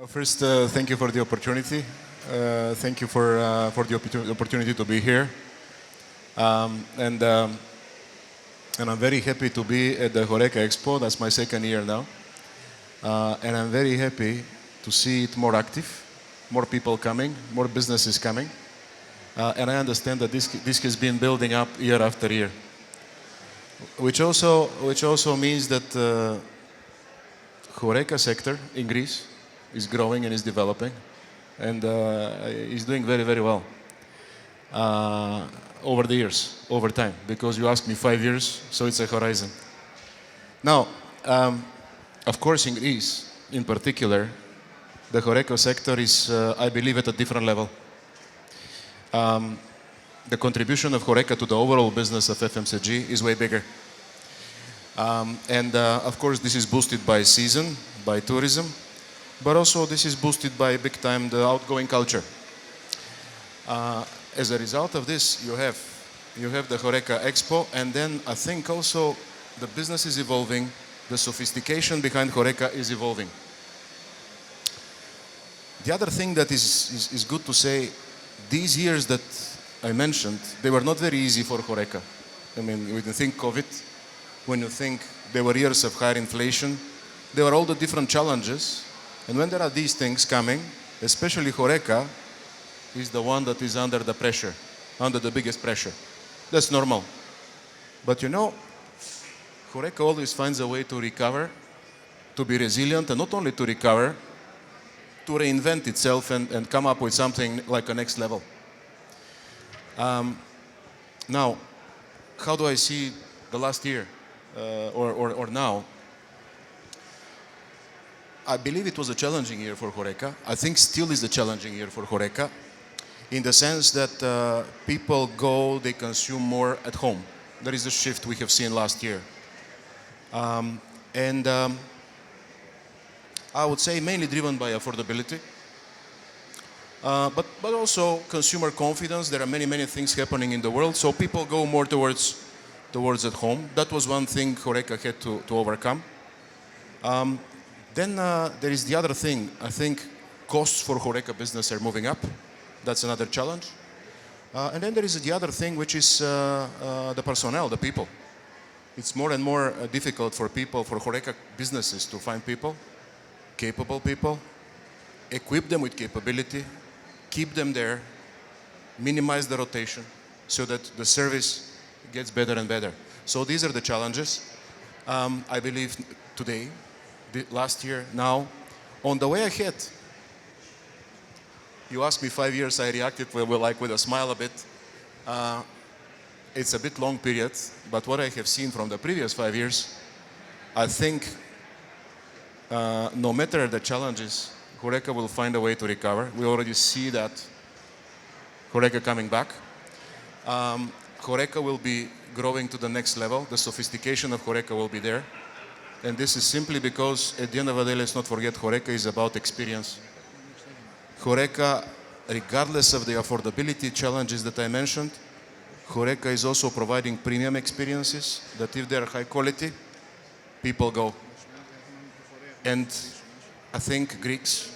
First, thank you for the opportunity. Thank you for the opportunity to be here. And I'm very happy to be at the HORECA Expo. That's my second year now. And I'm very happy to see it more active, more people coming, more businesses coming. And I understand that this has been building up year after year. Which also means that HORECA sector in Greece is growing and is developing and is doing very, very well over the years, over time, because you asked me 5 years, so it's a horizon. Now, of course, in Greece, in particular, the HORECA sector is, I believe, at a different level. The contribution of HORECA to the overall business of FMCG is way bigger. Of course, this is boosted by season, by tourism, but also this is boosted by big time the outgoing culture. As a result of this, you have the HORECA Expo, and then I think also the business is evolving, the sophistication behind HORECA is evolving. The other thing that is good to say, these years that I mentioned, they were not very easy for HORECA. I mean, when you think COVID, when you think there were years of higher inflation, there were all the different challenges. And when there are these things coming, especially HORECA is the one that is under the pressure, under the biggest pressure. That's normal. But you know, HORECA always finds a way to recover, to be resilient, and not only to recover, to reinvent itself and come up with something like a next level. Now, how do I see the last year or now? I believe it was a challenging year for HORECA. I think still is a challenging year for HORECA in the sense that people they consume more at home. There is a shift we have seen last year. I would say mainly driven by affordability, but also consumer confidence. There are many things happening in the world, so people go more towards at home. That was one thing HORECA had to overcome. Then there is the other thing. I think costs for HORECA business are moving up. That's another challenge. And then there is the other thing, which is the personnel, the people. It's more and more difficult for HORECA businesses to find people, capable people, equip them with capability, keep them there, minimize the rotation so that the service gets better and better. So these are the challenges, I believe, today, last year, now. On the way ahead, you asked me 5 years, I reacted with a smile a bit. It's a bit long period, but what I have seen from the previous 5 years, I think no matter the challenges, HORECA will find a way to recover. We already see that HORECA coming back. HORECA will be growing to the next level. The sophistication of HORECA will be there. And this is simply because, at the end of the day, let's not forget, HORECA is about experience. HORECA, regardless of the affordability challenges that I mentioned, HORECA is also providing premium experiences that if they're high quality, people go. And I think Greeks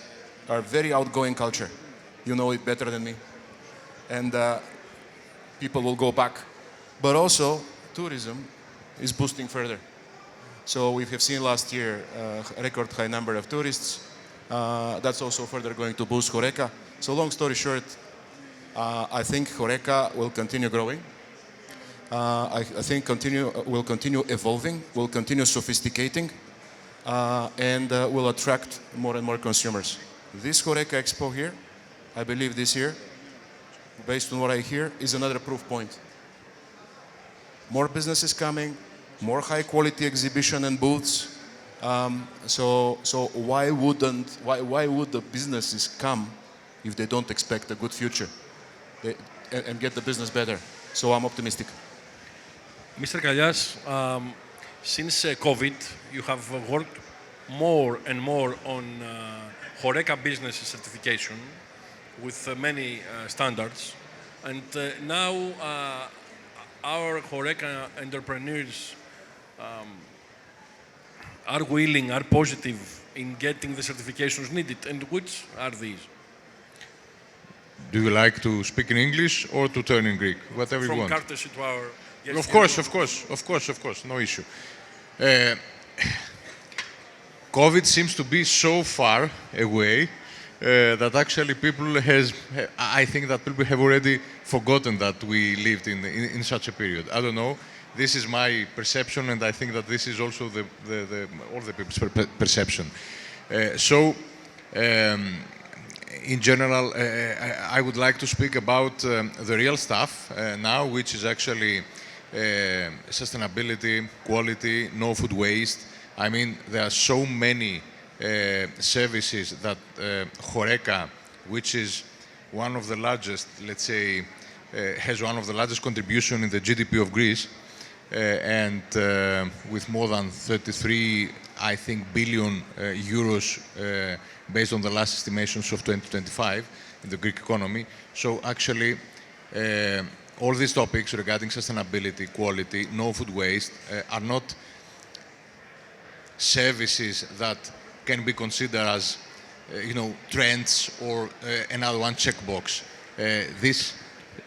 are very outgoing culture. You know it better than me. And people will go back. But also, tourism is boosting further. So we have seen last year a record high number of tourists. That's also further going to boost HORECA. So long story short, I think HORECA will continue growing. I think will continue evolving, will continue sophisticating, and will attract more and more consumers. This HORECA Expo here, I believe this year, based on what I hear, is another proof point. More businesses coming, more high quality exhibition and booths. So why would the businesses come if they don't expect a good future and get the business better? So I'm optimistic. Mr. Kalias, since COVID, you have worked more and more on HORECA business certification with many standards, and now our HORECA entrepreneurs are willing, are positive in getting the certifications needed, and which are these? Do you like to speak in English or to turn in Greek? Whatever you From want. courtesy to our guests. Of course, no issue. COVID seems to be so far away that actually I think that people have already forgotten that we lived in such a period. I don't know. This is my perception, and I think that this is also all the people's perception. In general, I would like to speak about the real stuff now, which is actually sustainability, quality, no food waste. I mean, there are so many services that HORECA, which is one of the largest, let's say, has one of the largest contribution in the GDP of Greece, and with more than 33, I think, billion euros based on the last estimations of 2025 in the Greek economy. So actually, all these topics regarding sustainability, quality, no food waste are not services that can be considered as, trends or another one checkbox. This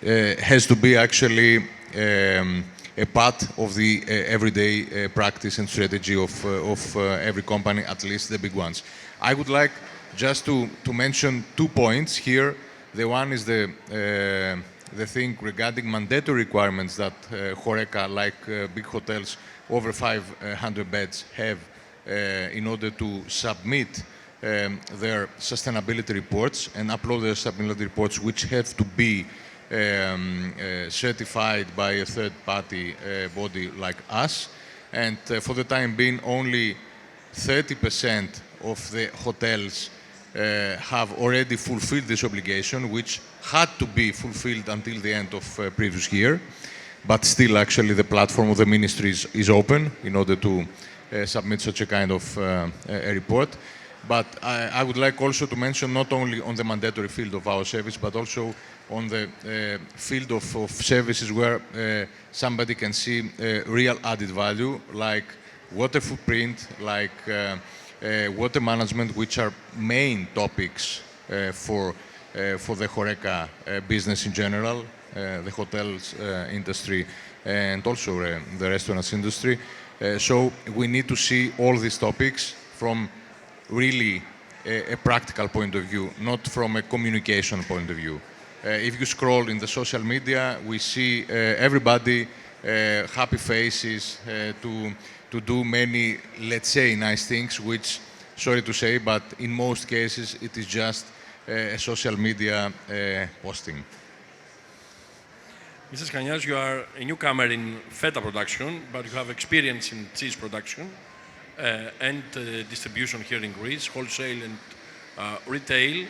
has to be actually a part of the everyday practice and strategy of every company, at least the big ones. I would like just to mention 2 points here. The one is the thing regarding mandatory requirements that HORECA, like big hotels over 500 beds, have in order to submit their sustainability reports and upload their sustainability reports, which have to be certified by a third-party body like us. And for the time being, only 30% of the hotels have already fulfilled this obligation, which had to be fulfilled until the end of previous year. But still, actually, the platform of the ministries is open in order to submit such a kind of a report. But I would like also to mention not only on the mandatory field of our service, but also on the field of services where somebody can see real added value, like water footprint, like water management, which are main topics for the HORECA business in general, the hotels industry, and also the restaurants industry. So we need to see all these topics from really a practical point of view, not from a communication point of view. If you scroll in the social media, we see everybody happy faces to do many, let's say, nice things, which, sorry to say, but in most cases it is just a social media posting. Mr. Skanias, you are a newcomer in feta production, but you have experience in cheese production and distribution here in Greece, wholesale and retail.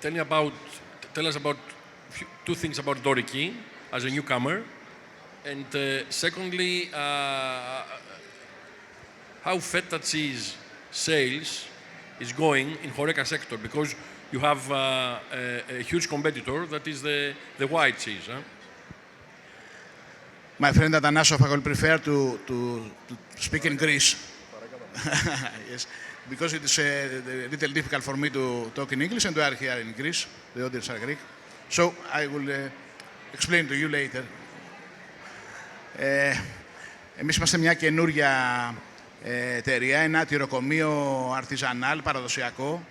Tell us about 2 things about HORECA as a newcomer, and secondly, how feta cheese sales is going in HORECA sector, because you have a huge competitor that is the white cheese. My friend Atanasov, I will prefer to speak in Greece. Yes, because it is a little difficult for me to talk in English, and we are here in Greece. The audience are Greek. So I will explain to you later. Εμείς είμαστε μια καινούρια εταιρεία, ένα τυροκομείο αρτιζανάλ, παραδοσιακό,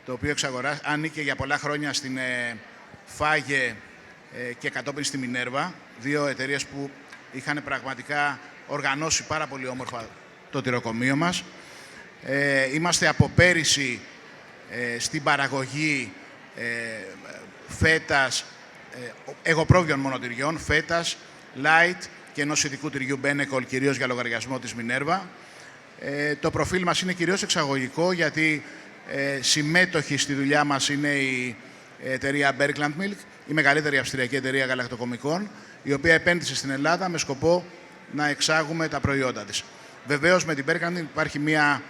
το οποίο ανήκε για πολλά χρόνια στην Φάγε και κατόπιν στη Μινέρβα, 2 εταιρείες που είχαν πραγματικά οργανώσει πάρα πολύ όμορφα το τυροκομείο μας. Είμαστε από πέρυσι στην παραγωγή φέτας, εγωπρόβιων μονοτυριών, φέτας, light και ενός ειδικού τυριού Μπένεκολ, κυρίως για λογαριασμό της Μινέρβα. Το προφίλ μας είναι κυρίως εξαγωγικό, γιατί συμμέτοχη στη δουλειά μας είναι η εταιρεία Bergland Milk, η μεγαλύτερη αυστριακή εταιρεία γαλακτοκομικών, η οποία επένδυσε στην Ελλάδα με σκοπό να εξάγουμε τα προϊόντα της. Βεβαίως με την Bergland υπάρχει μια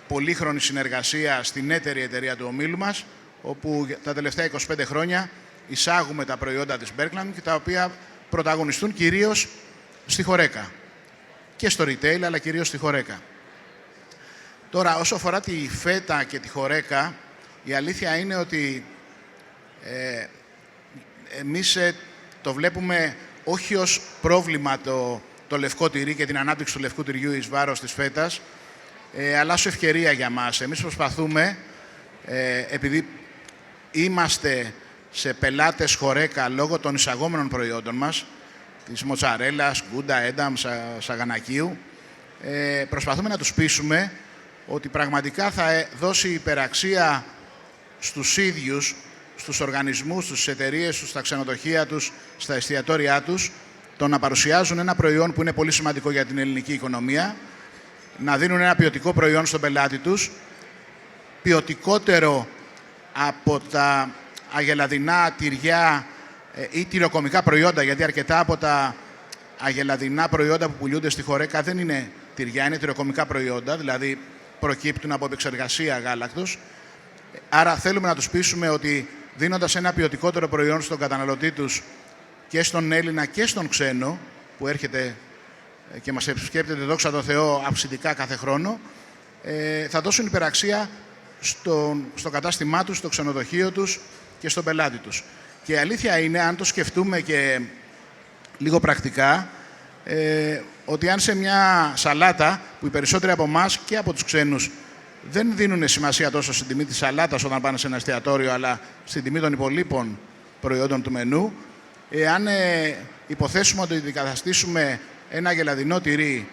πολύχρονη συνεργασία στην έτερη εταιρεία του ομίλου μας, όπου τα τελευταία 25 χρόνια εισάγουμε τα προϊόντα της Bergland και τα οποία πρωταγωνιστούν κυρίως στη HORECA και στο retail, αλλά κυρίως στη HORECA. Τώρα, όσο αφορά τη φέτα και τη χορέκα, η αλήθεια είναι ότι εμείς το βλέπουμε όχι ως πρόβλημα το λευκό τυρί και την ανάπτυξη του λευκού τυριού εις βάρος της φέτας, αλλά ως ευκαιρία για μας. Εμείς προσπαθούμε, επειδή είμαστε σε πελάτες χορέκα λόγω των εισαγόμενων προϊόντων μας, της μοτσαρέλας, γκούντα, ένταμ, σαγανακίου, προσπαθούμε να τους πείσουμε ότι πραγματικά θα δώσει υπεραξία στους ίδιους, στους οργανισμούς, στις εταιρείες, στα ξενοδοχεία τους, στα εστιατόρια τους, το να παρουσιάζουν ένα προϊόν που είναι πολύ σημαντικό για την ελληνική οικονομία, να δίνουν ένα ποιοτικό προϊόν στον πελάτη τους, ποιοτικότερο από τα αγελαδινά τυριά ή τυροκομικά προϊόντα, γιατί αρκετά από τα αγελαδινά προϊόντα που πουλούνται στη χορέκα δεν είναι τυριά, είναι τυροκομικά προϊόντα, δηλαδή προκύπτουν από επεξεργασία γάλακτος. Άρα θέλουμε να τους πείσουμε ότι δίνοντας ένα ποιοτικότερο προϊόν στον καταναλωτή τους, και στον Έλληνα και στον ξένο, που έρχεται και μας επισκέπτεται, δόξα τω Θεώ, αυξητικά κάθε χρόνο, θα δώσουν υπεραξία στο κατάστημά τους, στο ξενοδοχείο τους και στον πελάτη τους. Και η αλήθεια είναι, αν το σκεφτούμε και λίγο πρακτικά, ότι αν σε μια σαλάτα, που οι περισσότεροι από εμάς και από τους ξένους δεν δίνουν σημασία τόσο στην τιμή της σαλάτας όταν πάνε σε ένα εστιατόριο, αλλά στην τιμή των υπολείπων προϊόντων του μενού, εάν υποθέσουμε ότι αντικαταστήσουμε ένα γελαδινό τυρί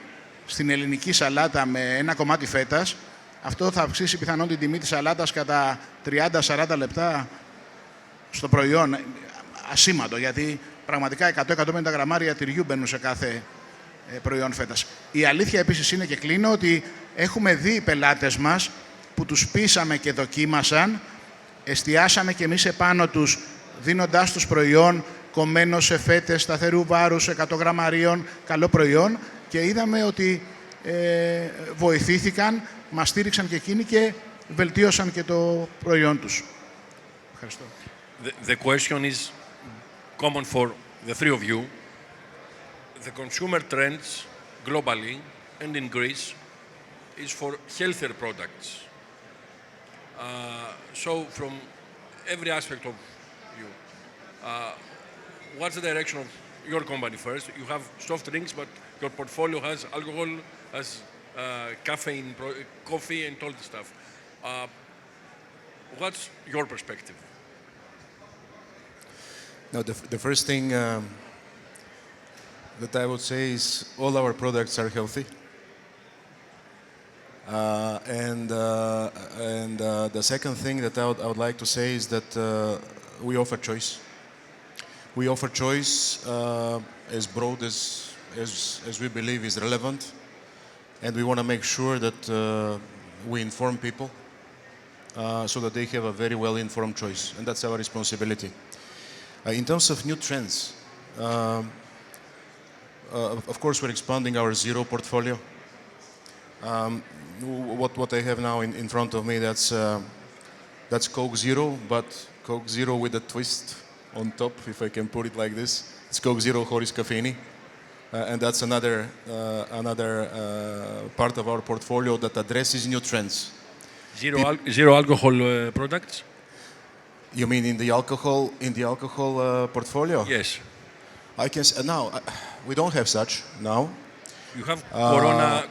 στην ελληνική σαλάτα με ένα κομμάτι φέτας, αυτό θα αυξήσει πιθανόν την τιμή της σαλάτας κατά 30-40 λεπτά στο προϊόν. Ασήμαντο, γιατί πραγματικά 100-150 γραμμάρια τυριού μπαίνουν σε κάθε προϊόν φέτας. Η αλήθεια επίσης είναι, και κλείνω, ότι έχουμε δει οι πελάτες μας που τους πείσαμε και δοκίμασαν, εστιάσαμε και εμείς επάνω τους, δίνοντάς τους προϊόν κομμένο σε φέτες σταθερού βάρους 100 γραμμαρίων, καλό προϊόν, και είδαμε ότι βοηθήθηκαν, μας στήριξαν και εκείνοι και βελτίωσαν και το προϊόν τους. Ευχαριστώ. The question is common for the three of you. The consumer trends globally and in Greece is for healthier products. So from every aspect of you, what's the direction of your company first? You have soft drinks, but your portfolio has alcohol, has caffeine, coffee, and all this stuff. What's your perspective? Now, the first thing that I would say is all our products are healthy. The second thing that I would like to say is that we offer choice. We offer choice as broad as we believe is relevant, and we want to make sure that we inform people so that they have a very well-informed choice, and that's our responsibility. In terms of new trends, of course we're expanding our zero portfolio. What I have now in front of me, that's Coke Zero, but Coke Zero with a twist on top, if I can put it like this. It's Coke Zero HORECA, and that's another part of our portfolio that addresses new trends. Zero alcohol products? You mean in the alcohol portfolio? Yes. I can now we don't have such now. You have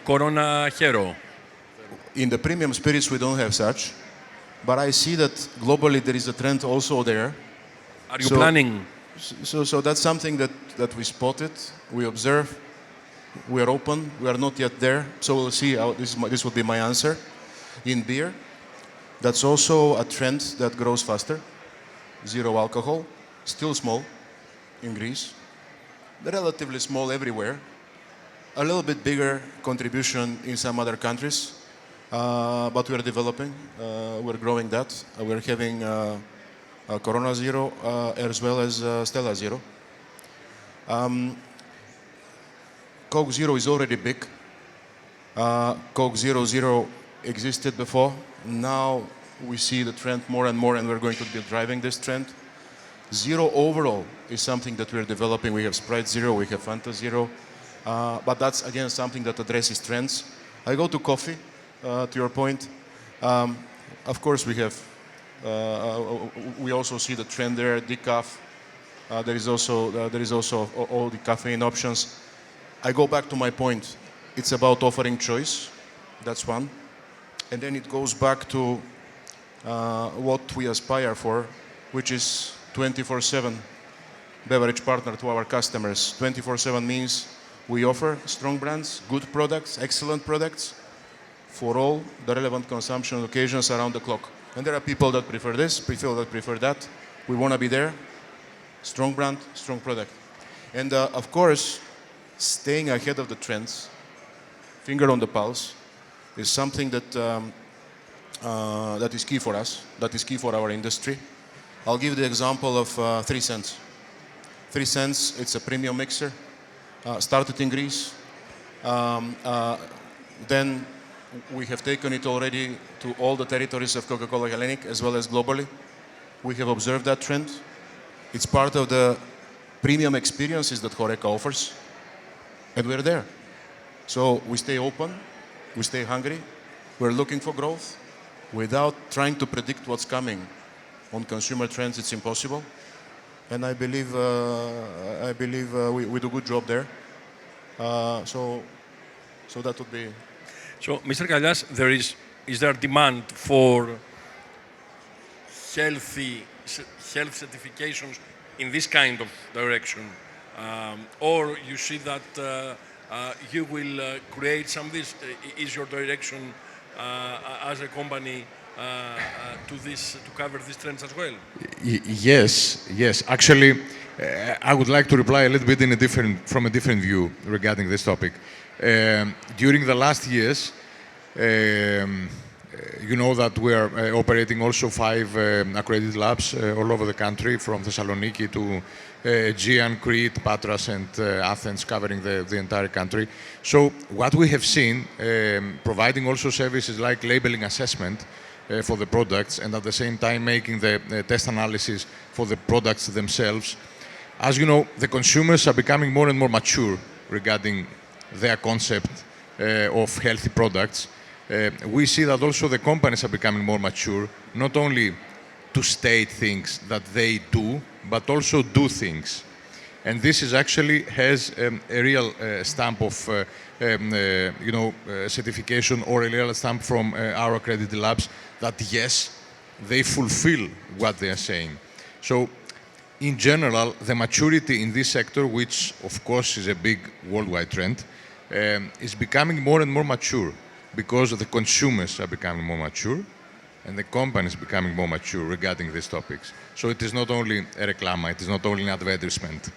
Corona Hero. In the premium spirits, we don't have such, but I see that globally there is a trend also there. Are you planning? So that's something that we spotted, we observe, we are open, we are not yet there, so we'll see how this would be my answer. In beer, that's also a trend that grows faster, zero alcohol, still small in Greece, relatively small everywhere, a little bit bigger contribution in some other countries, but we are developing, we're growing that, we're having Corona Zero as well as Stella Zero. Coke Zero is already big. Coke Zero Zero existed before. Now we see the trend more and more, and we're going to be driving this trend. Zero overall is something that we're developing. We have Sprite Zero, we have Fanta Zero, but that's again something that addresses trends. I go to coffee. to your point. Of course, we have. We also see the trend there. Decaf. There is also all the caffeine options. I go back to my point. It's about offering choice. That's one, and then it goes back to what we aspire for, which is 24/7 beverage partner to our customers. 24/7 means we offer strong brands, good products, excellent products for all the relevant consumption occasions around the clock. And there are people that prefer this, people that prefer that. We want to be there. Strong brand, strong product. And of course, staying ahead of the trends, finger on the pulse, is something that that is key for us, that is key for our industry. I'll give the example of 3 cents. 3 cents, it's a premium mixer, started in Greece. Then we have taken it already to all the territories of Coca-Cola Hellenic as well as globally. We have observed that trend. It's part of the premium experiences that HORECA offers, and we're there. So we stay open, we stay hungry, we're looking for growth. Without trying to predict what's coming on consumer trends, it's impossible. And I believe we do a good job there. So that would be. So, Mr. Kallias, is there demand for health certifications in this kind of direction, or you see that you will create some of this? Is your direction as a company to cover these trends as well? Yes. Actually, I would like to reply a little bit from a different view regarding this topic. During the last years, you know that we are operating also 5 accredited labs all over the country, from Thessaloniki to Aegean, Crete, Patras, and Athens, covering the entire country. So what we have seen, providing also services like labeling assessment for the products, and at the same time making the test analysis for the products themselves. As you know, the consumers are becoming more and more mature regarding their concept of healthy products. We see that also the companies are becoming more mature, not only to state things that they do, but also do things. And this is actually has a real stamp of certification, or a real stamp from our accredited labs that yes, they fulfill what they are saying. So in general, the maturity in this sector, which of course is a big worldwide trend, is becoming more and more mature, because the consumers are becoming more mature and the companies becoming more mature regarding these topics. So it is not only a reclama, it is not only an advertisement.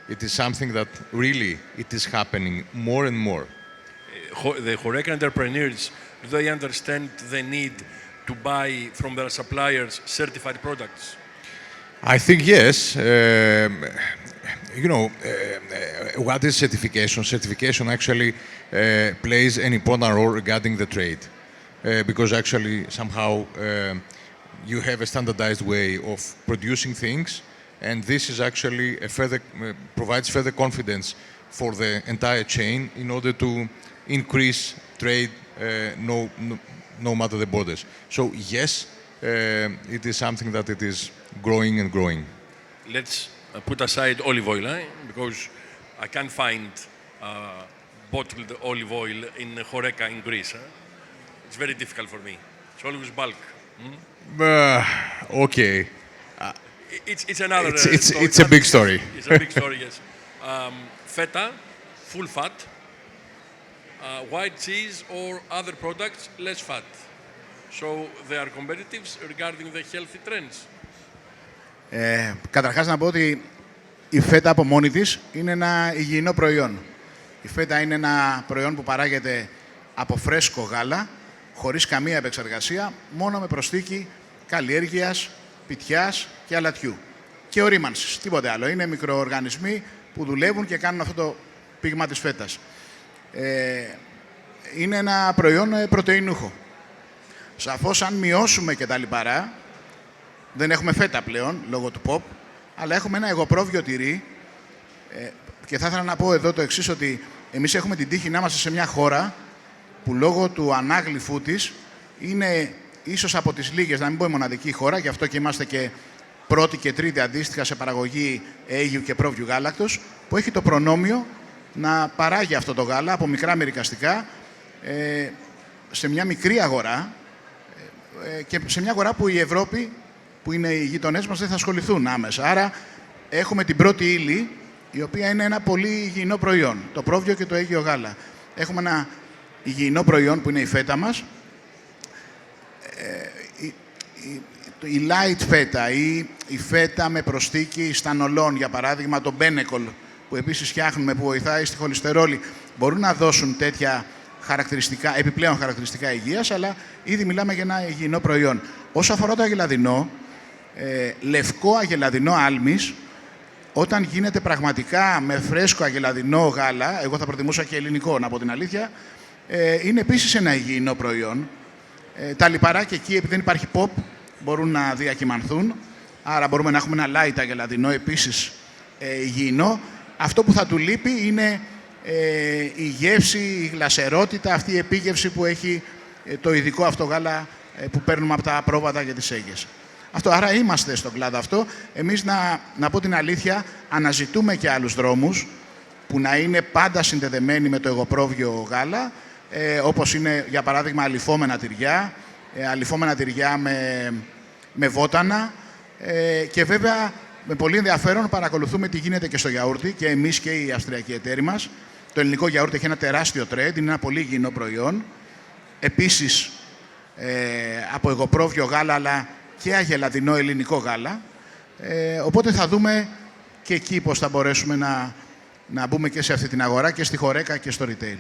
It is something that really it is happening more and more. The HORECA entrepreneurs, do they understand the need to buy from their suppliers certified products? I think yes. What is certification? Certification actually plays an important role regarding the trade, because actually somehow you have a standardized way of producing things, and this is actually provides further confidence for the entire chain in order to increase trade, no matter the borders. So yes, it is something that it is growing and growing. Let's put aside olive oil, because I can't find bottled olive oil in HORECA in Greece. It's very difficult for me. It's always bulk. Okay. It's another story. It's a big story. It's a big story, yes. Feta, full fat, white cheese or other products, less fat. So they are competitive regarding the healthy trends. Καταρχάς να πω ότι η φέτα από μόνη της είναι ένα υγιεινό προϊόν. Η φέτα είναι ένα προϊόν που παράγεται από φρέσκο γάλα, χωρίς καμία επεξεργασία, μόνο με προσθήκη καλλιέργειας, πιτιάς και αλατιού. Και ορίμανσης, τίποτε άλλο. Είναι μικροοργανισμοί που δουλεύουν και κάνουν αυτό το πείγμα της φέτας. Είναι ένα προϊόν πρωτεϊνούχο. Σαφώς, αν μειώσουμε και τα λιπαρά, δεν έχουμε φέτα πλέον, λόγω του pop, αλλά έχουμε ένα εγωπρόβιο τυρί. Και θα ήθελα να πω εδώ το εξής, ότι εμείς έχουμε την τύχη να είμαστε σε μια χώρα που λόγω του ανάγλυφού της είναι ίσως από τις λίγες, να μην πω η μοναδική χώρα, γι' αυτό και είμαστε και πρώτη και τρίτη αντίστοιχα σε παραγωγή αίγιου και πρόβιου γάλακτος, που έχει το προνόμιο να παράγει αυτό το γάλα από μικρά μερικαστικά σε μια μικρή αγορά και σε μια αγορά που η Ευρώπη, που είναι οι γείτονές μας, δεν θα ασχοληθούν άμεσα. Άρα έχουμε την πρώτη ύλη, η οποία είναι ένα πολύ υγιεινό προϊόν, το πρόβιο και το αίγιο γάλα. Έχουμε ένα υγιεινό προϊόν που είναι η φέτα μας, η light φέτα ή η φέτα με προσθήκη στανολών, για παράδειγμα το μπένεκολ, που επίσης φτιάχνουμε, που βοηθάει στη χολυστερόλη, μπορούν να δώσουν τέτοια χαρακτηριστικά, επιπλέον χαρακτηριστικά υγείας, αλλά ήδη μιλάμε για ένα υγιεινό προϊόν. Όσο αφορά το αγελαδινό, λευκό αγελαδινό άλμης, όταν γίνεται πραγματικά με φρέσκο αγελαδινό γάλα, εγώ θα προτιμούσα και ελληνικό, να πω την αλήθεια, είναι επίσης ένα υγιεινό προϊόν. Τα λιπαράκια εκεί, επειδή δεν υπάρχει pop, μπορούν να διακυμανθούν, άρα μπορούμε να έχουμε ένα light αγελαδινό επίσης υγιεινό. Αυτό που θα του λείπει είναι η γεύση, η γλασερότητα, αυτή η επίγευση που έχει το ειδικό αυτό γάλα που παίρνουμε από τα πρόβατα για τις αίγες. Αυτό, άρα είμαστε στον κλάδο αυτό. Εμείς, να πω την αλήθεια, αναζητούμε και άλλους δρόμους που να είναι πάντα συνδεδεμένοι με το εγωπρόβιο γάλα, όπως είναι, για παράδειγμα, αλυφόμενα τυριά με βότανα και βέβαια με πολύ ενδιαφέρον παρακολουθούμε τι γίνεται και στο γιαούρτι, και εμείς και οι αυστριακοί εταίροι μας. Το ελληνικό γιαούρτι έχει ένα τεράστιο τρέντ, είναι ένα πολύ υγιεινό προϊόν. Επίσης από εγωπρόβιο γάλα, αλλά και αγελαδινό ελληνικό γάλα. Οπότε θα δούμε και εκεί πώς θα μπορέσουμε να μπούμε και σε αυτή την αγορά και στη HORECA και στο retail.